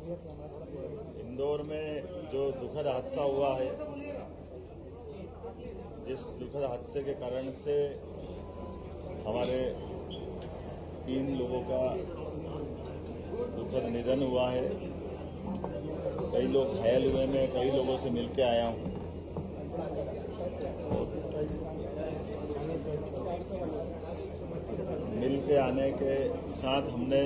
इंदौर में जो दुखद हादसा हुआ है, जिस दुखद हादसे के कारण से हमारे 3 लोगों का दुखद निधन हुआ है, कई लोग घायल हुए। मैं कई लोगों से मिलके आया हूँ। मिल के आने के साथ हमने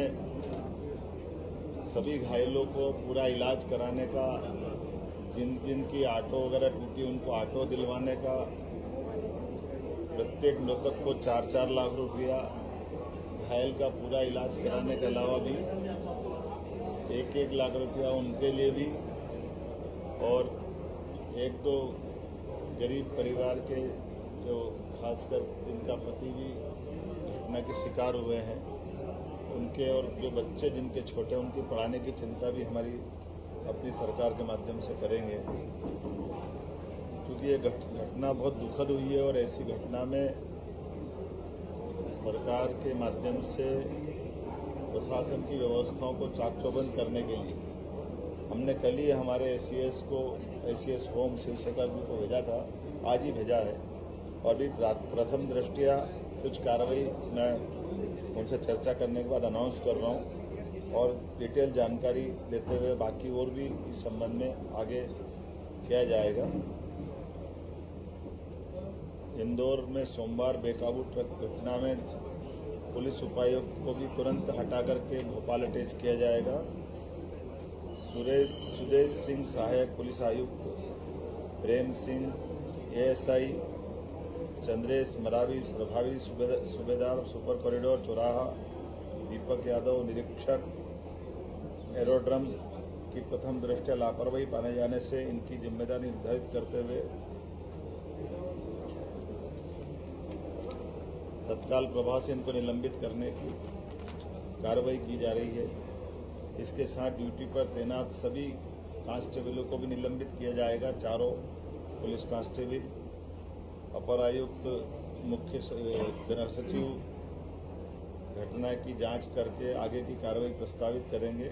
सभी घायलों को पूरा इलाज कराने का, जिनकी ऑटो वगैरह टूटी उनको ऑटो दिलवाने का, प्रत्येक मृतक को 4-4 लाख रुपया, घायल का पूरा इलाज कराने के अलावा भी 1-1 लाख रुपया उनके लिए भी, और 1-2 गरीब परिवार के जो खासकर जिनका पति भी घटना के शिकार हुए हैं उनके, और जो बच्चे जिनके छोटे उनकी पढ़ाने की चिंता भी हमारी अपनी सरकार के माध्यम से करेंगे। क्योंकि ये घटना बहुत दुखद हुई है और ऐसी घटना में सरकार के माध्यम से प्रशासन की व्यवस्थाओं को चाक चौबंद करने के लिए हमने कल ही हमारे एसीएस होम शिवशंकर जी को भेजा था, आज ही भेजा है। और भी प्रथम दृष्टया कुछ कार्रवाई मैं उनसे चर्चा करने के बाद अनाउंस कर रहा हूं, और डिटेल जानकारी लेते हुए बाकी और भी इस संबंध में आगे किया जाएगा। इंदौर में सोमवार बेकाबू ट्रक घटना में पुलिस उपायुक्त को भी तुरंत हटा करके भोपाल अटैच किया जाएगा। सुदेश सिंह सहायक पुलिस आयुक्त, प्रेम सिंह एएसआई, चंद्रेश मरावी प्रभावी सूबेदार सुपर कॉरिडोर चौराहा, दीपक यादव निरीक्षक एरोड्रम की प्रथम दृष्टया लापरवाही पाने जाने से इनकी जिम्मेदारी निर्धारित करते हुए तत्काल प्रभाव से इनको निलंबित करने की कार्रवाई की जा रही है। इसके साथ ड्यूटी पर तैनात सभी कांस्टेबलों को भी निलंबित किया जाएगा। 4 पुलिस कांस्टेबल, अपर आयुक्त, मुख्य गृह सचिव घटना की जांच करके आगे की कार्रवाई प्रस्तावित करेंगे।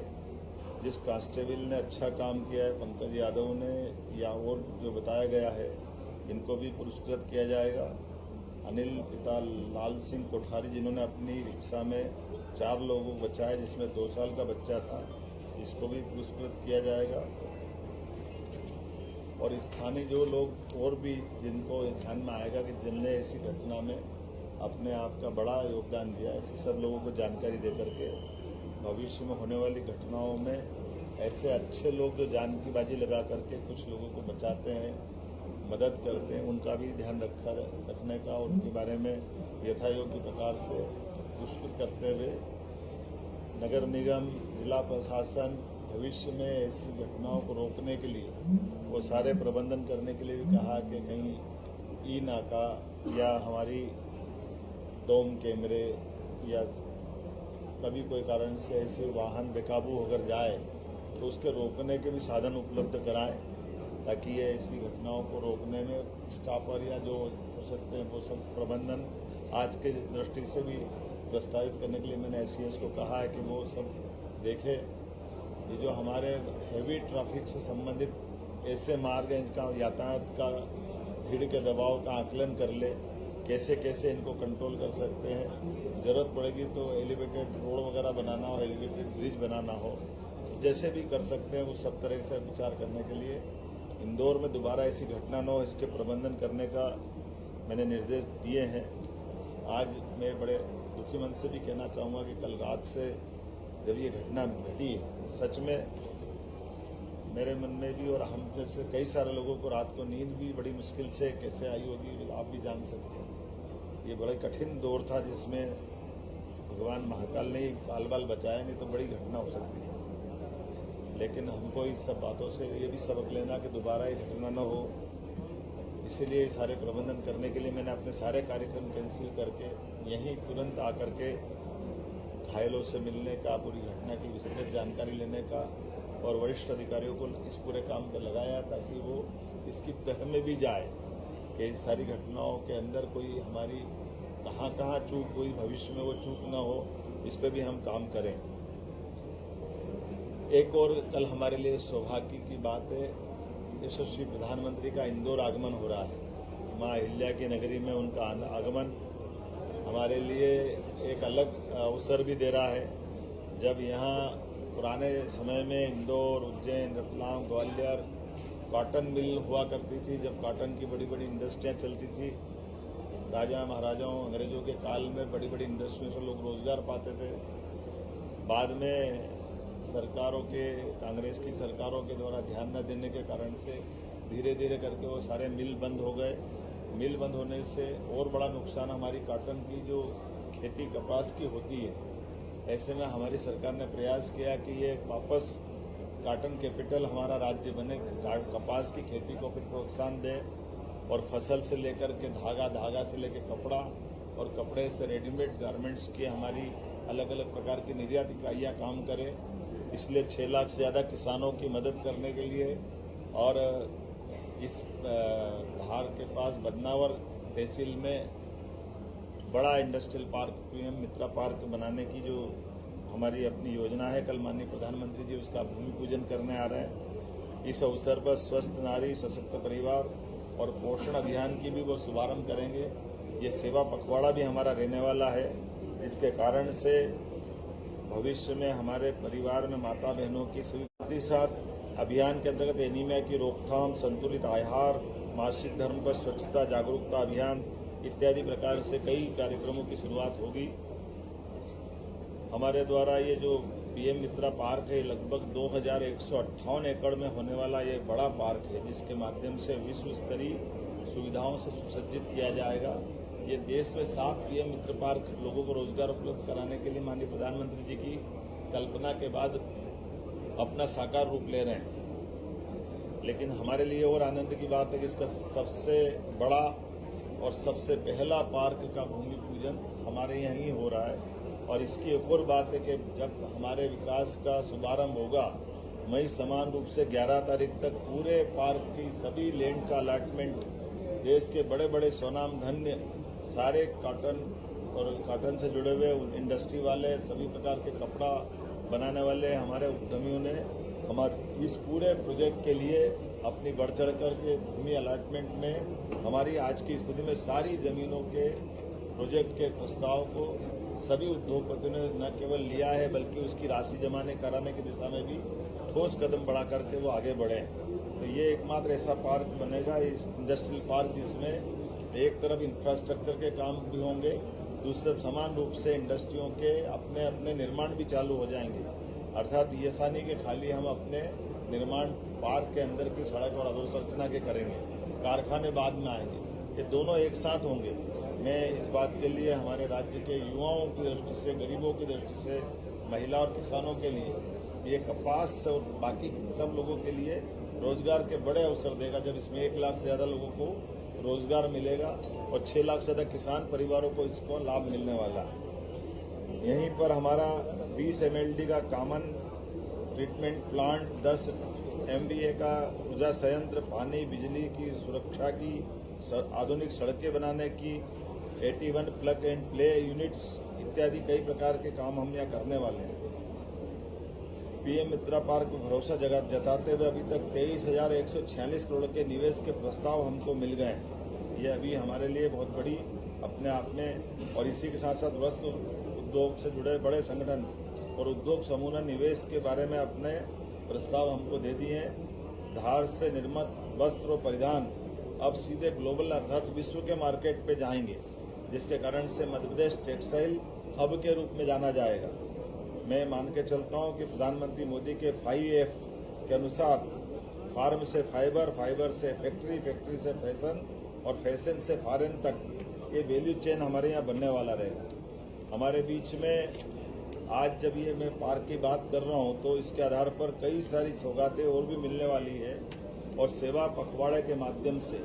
जिस कांस्टेबल ने अच्छा काम किया है, पंकज यादव ने, या और जो बताया गया है, इनको भी पुरस्कृत किया जाएगा। अनिल पिता लाल सिंह कोठारी, जिन्होंने अपनी रिक्शा में 4 लोगों को बचाया जिसमें 2 साल का बच्चा था, इसको भी पुरस्कृत किया जाएगा। और स्थानीय जो लोग और भी जिनको ध्यान में आएगा कि जिनने ऐसी घटना में अपने आप का बड़ा योगदान दिया, ऐसे सब लोगों को जानकारी दे करके भविष्य में होने वाली घटनाओं में ऐसे अच्छे लोग जो जान की बाजी लगा करके कुछ लोगों को बचाते हैं, मदद करते हैं, उनका भी ध्यान रखने का, उनके बारे में यथायोग्य प्रकार से पुरस्कृत करते हुए नगर निगम, जिला प्रशासन भविष्य में ऐसी घटनाओं को रोकने के लिए वो सारे प्रबंधन करने के लिए भी कहा कि कहीं ई नाका या हमारी डोम कैमरे या कभी कोई कारण से ऐसे वाहन बेकाबू होकर जाए तो उसके रोकने के भी साधन उपलब्ध कराएं, ताकि ये ऐसी घटनाओं को रोकने में स्टाफर या जो हो सकते हैं वो सब प्रबंधन आज के दृष्टि से भी प्रस्तावित करने के लिए मैंने एसीएस को कहा है कि वो सब देखे। ये जो हमारे हैवी ट्रैफिक से संबंधित ऐसे मार्ग हैं जिनका यातायात का भीड़ के दबाव का आकलन कर ले, कैसे कैसे इनको कंट्रोल कर सकते हैं। ज़रूरत पड़ेगी तो एलिवेटेड रोड वगैरह बनाना हो, एलिवेटेड ब्रिज बनाना हो, जैसे भी कर सकते हैं उस सब तरह से विचार करने के लिए इंदौर में दोबारा ऐसी घटना न हो, इसके प्रबंधन करने का मैंने निर्देश दिए हैं। आज मैं बड़े दुखी मन से भी कहना चाहूँगा कि कल रात से जब ये घटना घटी, सच में मेरे मन में भी और हम जैसे कई सारे लोगों को रात को नींद भी बड़ी मुश्किल से कैसे आई होगी, आप भी जान सकते हैं। ये बड़ा कठिन दौर था जिसमें भगवान महाकाल ने ही बाल बाल बचाया, नहीं तो बड़ी घटना हो सकती थी। लेकिन हमको इस सब बातों से ये भी सबक लेना कि दोबारा ये घटना न हो, इसीलिए सारे प्रबंधन करने के लिए मैंने अपने सारे कार्यक्रम कैंसिल करके यहीं तुरंत आकर के घायलों से मिलने का, पूरी घटना की विस्तृत जानकारी लेने का और वरिष्ठ अधिकारियों को इस पूरे काम पर लगाया, ताकि वो इसकी तह में भी जाए कि इस सारी घटनाओं के अंदर कोई हमारी कहाँ चूक हुई, भविष्य में वो चूक ना हो, इस पर भी हम काम करें। एक और कल हमारे लिए सौभाग्य की बात है, यशस्वी प्रधानमंत्री का इंदौर आगमन हो रहा है। माँ अहिल्या की नगरी में उनका आगमन हमारे लिए एक अलग अवसर भी दे रहा है। जब यहाँ पुराने समय में इंदौर, उज्जैन, रतलाम, ग्वालियर कॉटन मिल हुआ करती थी, जब कॉटन की बड़ी बड़ी इंडस्ट्रियाँ चलती थी, राजा महाराजाओं अंग्रेजों के काल में बड़ी बड़ी इंडस्ट्रियों से लोग रोजगार पाते थे। बाद में सरकारों के, कांग्रेस की सरकारों के द्वारा ध्यान न देने के कारण से धीरे धीरे करके वो सारे मिल बंद हो गए। मिल बंद होने से और बड़ा नुकसान हमारी कॉटन की जो खेती कपास की होती है। ऐसे में हमारी सरकार ने प्रयास किया कि ये वापस कॉटन कैपिटल हमारा राज्य बने, कपास की खेती को फिर प्रोत्साहन दे और फसल से लेकर के धागा, धागा से लेकर कपड़ा और कपड़े से रेडीमेड गारमेंट्स की हमारी अलग अलग प्रकार की निर्यात इकाइयाँ काम करें। इसलिए 6 लाख से ज़्यादा किसानों की मदद करने के लिए और इस धार के पास बदनावर तहसील में बड़ा इंडस्ट्रियल पार्क, पीएम मित्रा पार्क बनाने की जो हमारी अपनी योजना है, कल माननीय प्रधानमंत्री जी उसका भूमि पूजन करने आ रहे हैं। इस अवसर पर स्वस्थ नारी, सशक्त परिवार और पोषण अभियान की भी वो शुभारंभ करेंगे। ये सेवा पखवाड़ा भी हमारा रहने वाला है, जिसके कारण से भविष्य में हमारे परिवार में माता बहनों की सुविधा के साथ अभियान के अंतर्गत एनीमिया की रोकथाम, संतुलित आहार, मासिक धर्म पर स्वच्छता जागरूकता अभियान इत्यादि प्रकार से कई कार्यक्रमों की शुरुआत होगी। हमारे द्वारा ये जो पीएम मित्रा पार्क है, लगभग 2158 एकड़ में होने वाला ये बड़ा पार्क है, जिसके माध्यम से विश्व स्तरीय सुविधाओं से सुसज्जित किया जाएगा। ये देश में 7 पीएम मित्र पार्क लोगों को रोजगार उपलब्ध कराने के लिए माननीय प्रधानमंत्री जी की कल्पना के बाद अपना साकार रूप ले रहे हैं। लेकिन हमारे लिए और आनंद की बात है कि इसका सबसे बड़ा और सबसे पहला पार्क का भूमि पूजन हमारे यहाँ ही हो रहा है। और इसकी एक और बात है कि जब हमारे विकास का शुभारंभ होगा, मई समान रूप से 11 तारीख तक पूरे पार्क की सभी लैंड का अलॉटमेंट, देश के बड़े बड़े स्वनाम धन्य सारे कॉटन और कॉटन से जुड़े हुए इंडस्ट्री वाले, सभी प्रकार के कपड़ा बनाने वाले हमारे उद्यमियों ने हमारे इस पूरे प्रोजेक्ट के लिए अपनी बढ़ चढ़ कर के भूमि अलॉटमेंट में हमारी आज की स्थिति में सारी जमीनों के प्रोजेक्ट के प्रस्ताव को सभी उद्योगपतियों ने न केवल लिया है, बल्कि उसकी राशि जमा कराने की दिशा में भी ठोस कदम बढ़ा करके वो आगे बढ़े। तो ये एकमात्र ऐसा पार्क बनेगा, इस इंडस्ट्रियल पार्क, जिसमें एक तरफ इंफ्रास्ट्रक्चर के काम भी होंगे, दूसरे समान रूप से इंडस्ट्रियों के अपने अपने निर्माण भी चालू हो जाएंगे। अर्थात ये ऐसा नहीं कि खाली हम अपने निर्माण पार्क के अंदर की सड़क और अधोसंरचना के करेंगे, कारखाने बाद में आएंगे, ये दोनों एक साथ होंगे। मैं इस बात के लिए हमारे राज्य के युवाओं की दृष्टि से, गरीबों की दृष्टि से, महिला और किसानों के लिए ये कपास और बाकी सब लोगों के लिए रोजगार के बड़े अवसर देगा, जब इसमें 1 लाख से ज़्यादा लोगों को रोजगार मिलेगा और 6 लाख से ज़्यादा किसान परिवारों को इसको लाभ मिलने वाला है। यहीं पर हमारा 20 MLD का कॉमन ट्रीटमेंट प्लांट, 10 MVA का ऊर्जा संयंत्र, पानी बिजली की सुरक्षा की आधुनिक सड़कें बनाने की, 81 प्लग एंड प्ले यूनिट्स इत्यादि कई प्रकार के काम हम यहाँ करने वाले हैं। पीएम मित्रा पार्क को भरोसा जताते हुए अभी तक 23,146 करोड़ के निवेश के प्रस्ताव हमको मिल गए हैं। ये अभी हमारे लिए बहुत बड़ी अपने आप में, और इसी के साथ साथ वस्त्र उद्योग से जुड़े बड़े संगठन और उद्योग समूह ने निवेश के बारे में अपने प्रस्ताव हमको दे दिए हैं। धार से निर्मित वस्त्र और परिधान अब सीधे ग्लोबल अर्थात विश्व के मार्केट पे जाएंगे, जिसके कारण से मध्य प्रदेश टेक्सटाइल हब के रूप में जाना जाएगा। मैं मान के चलता हूँ कि प्रधानमंत्री मोदी के 5F के अनुसार फार्म से फाइबर, फाइबर से फैक्ट्री, फैक्ट्री से फैशन और फैशन से फॉरेन तक ये वैल्यू चेन हमारे यहाँ बनने वाला रहेगा। हमारे बीच में आज जब ये मैं पार्क की बात कर रहा हूँ, तो इसके आधार पर कई सारी सौगातें और भी मिलने वाली है। और सेवा पखवाड़े के माध्यम से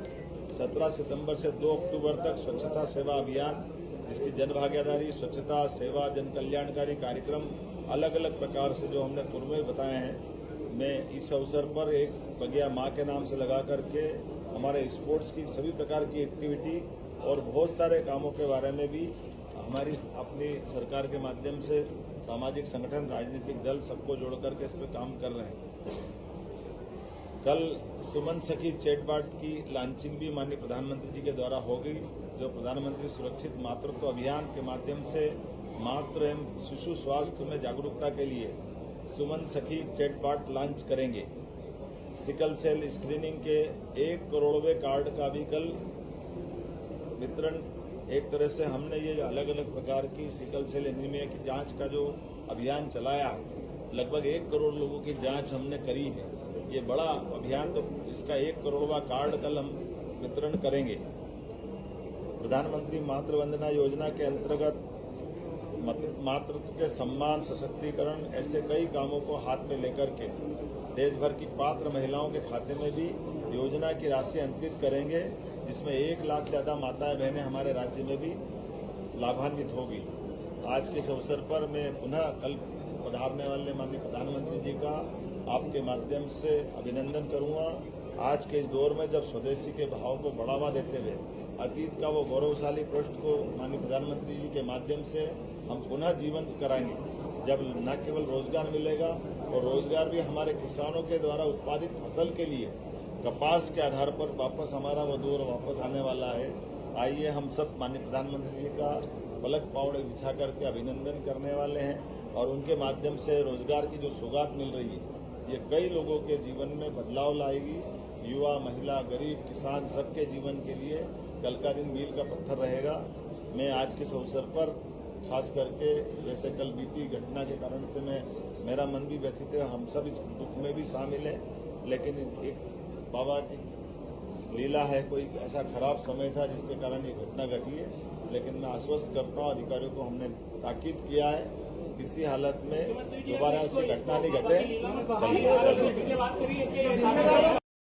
17 सितंबर से 2 अक्टूबर तक स्वच्छता सेवा अभियान, जिसकी जन भागीदारी, स्वच्छता, सेवा, जन कल्याणकारी कार्यक्रम अलग अलग प्रकार से जो हमने पूर्व में बताए हैं। मैं इस अवसर पर एक बगिया माँ के नाम से लगा करके हमारे स्पोर्ट्स की सभी प्रकार की एक्टिविटी और बहुत सारे कामों के बारे में भी हमारी अपनी सरकार के माध्यम से सामाजिक संगठन, राजनीतिक दल सबको जोड़ करके इस पर काम कर रहे हैं। कल सुमन सखी चैटबॉट की लॉन्चिंग भी माननीय प्रधानमंत्री जी के द्वारा होगी, जो प्रधानमंत्री सुरक्षित मातृत्व अभियान के माध्यम से मातृ एवं शिशु स्वास्थ्य में जागरूकता के लिए सुमन सखी चैटबॉट लॉन्च करेंगे। सिकल सेल स्क्रीनिंग के 1 करोड़वें कार्ड का भी कल वितरण, एक तरह से हमने ये अलग अलग प्रकार की सिकल सेल एनीमिया की जांच का जो अभियान चलाया, लगभग 1 करोड़ लोगों की जांच हमने करी है। ये बड़ा अभियान, तो इसका 1 करोड़वां कार्ड कल हम वितरण करेंगे। प्रधानमंत्री मातृ वंदना योजना के अंतर्गत मातृत्व के सम्मान, सशक्तिकरण, ऐसे कई कामों को हाथ में लेकर के देश भर की पात्र महिलाओं के खाते में भी योजना की राशि अंतरित करेंगे, जिसमें 1 लाख ज्यादा माताएं बहनें हमारे राज्य में भी लाभान्वित होगी। आज के इस अवसर पर मैं पुनः कल पधारने वाले माननीय प्रधानमंत्री जी का आपके माध्यम से अभिनंदन करूंगा। आज के इस दौर में जब स्वदेशी के भाव को बढ़ावा देते हुए अतीत का वो गौरवशाली पृष्ठ को माननीय प्रधानमंत्री जी के माध्यम से हम पुनः जीवंत कराएंगे, जब न केवल रोजगार मिलेगा और रोजगार भी हमारे किसानों के द्वारा उत्पादित फसल के लिए कपास के आधार पर वापस हमारा वो दौर वापस आने वाला है। आइए हम सब माननीय प्रधानमंत्री जी का पलक पावड़े बिछा करके अभिनंदन करने वाले हैं और उनके माध्यम से रोजगार की जो सौगात मिल रही है, ये कई लोगों के जीवन में बदलाव लाएगी। युवा, महिला, गरीब, किसान सबके जीवन के लिए कल का दिन मील का पत्थर रहेगा। मैं आज के इस अवसर पर खास करके, जैसे कल बीती घटना के कारण से मेरा मन भी व्यथित है, हम सब इस दुख में भी शामिल हैं, लेकिन एक बाबा की लीला है, कोई ऐसा खराब समय था जिसके कारण ये घटना घटी है। लेकिन मैं आश्वस्त करता हूँ अधिकारियों को, हमने ताकीद किया है किसी हालत में दोबारा ऐसी घटना नहीं घटे। चलिए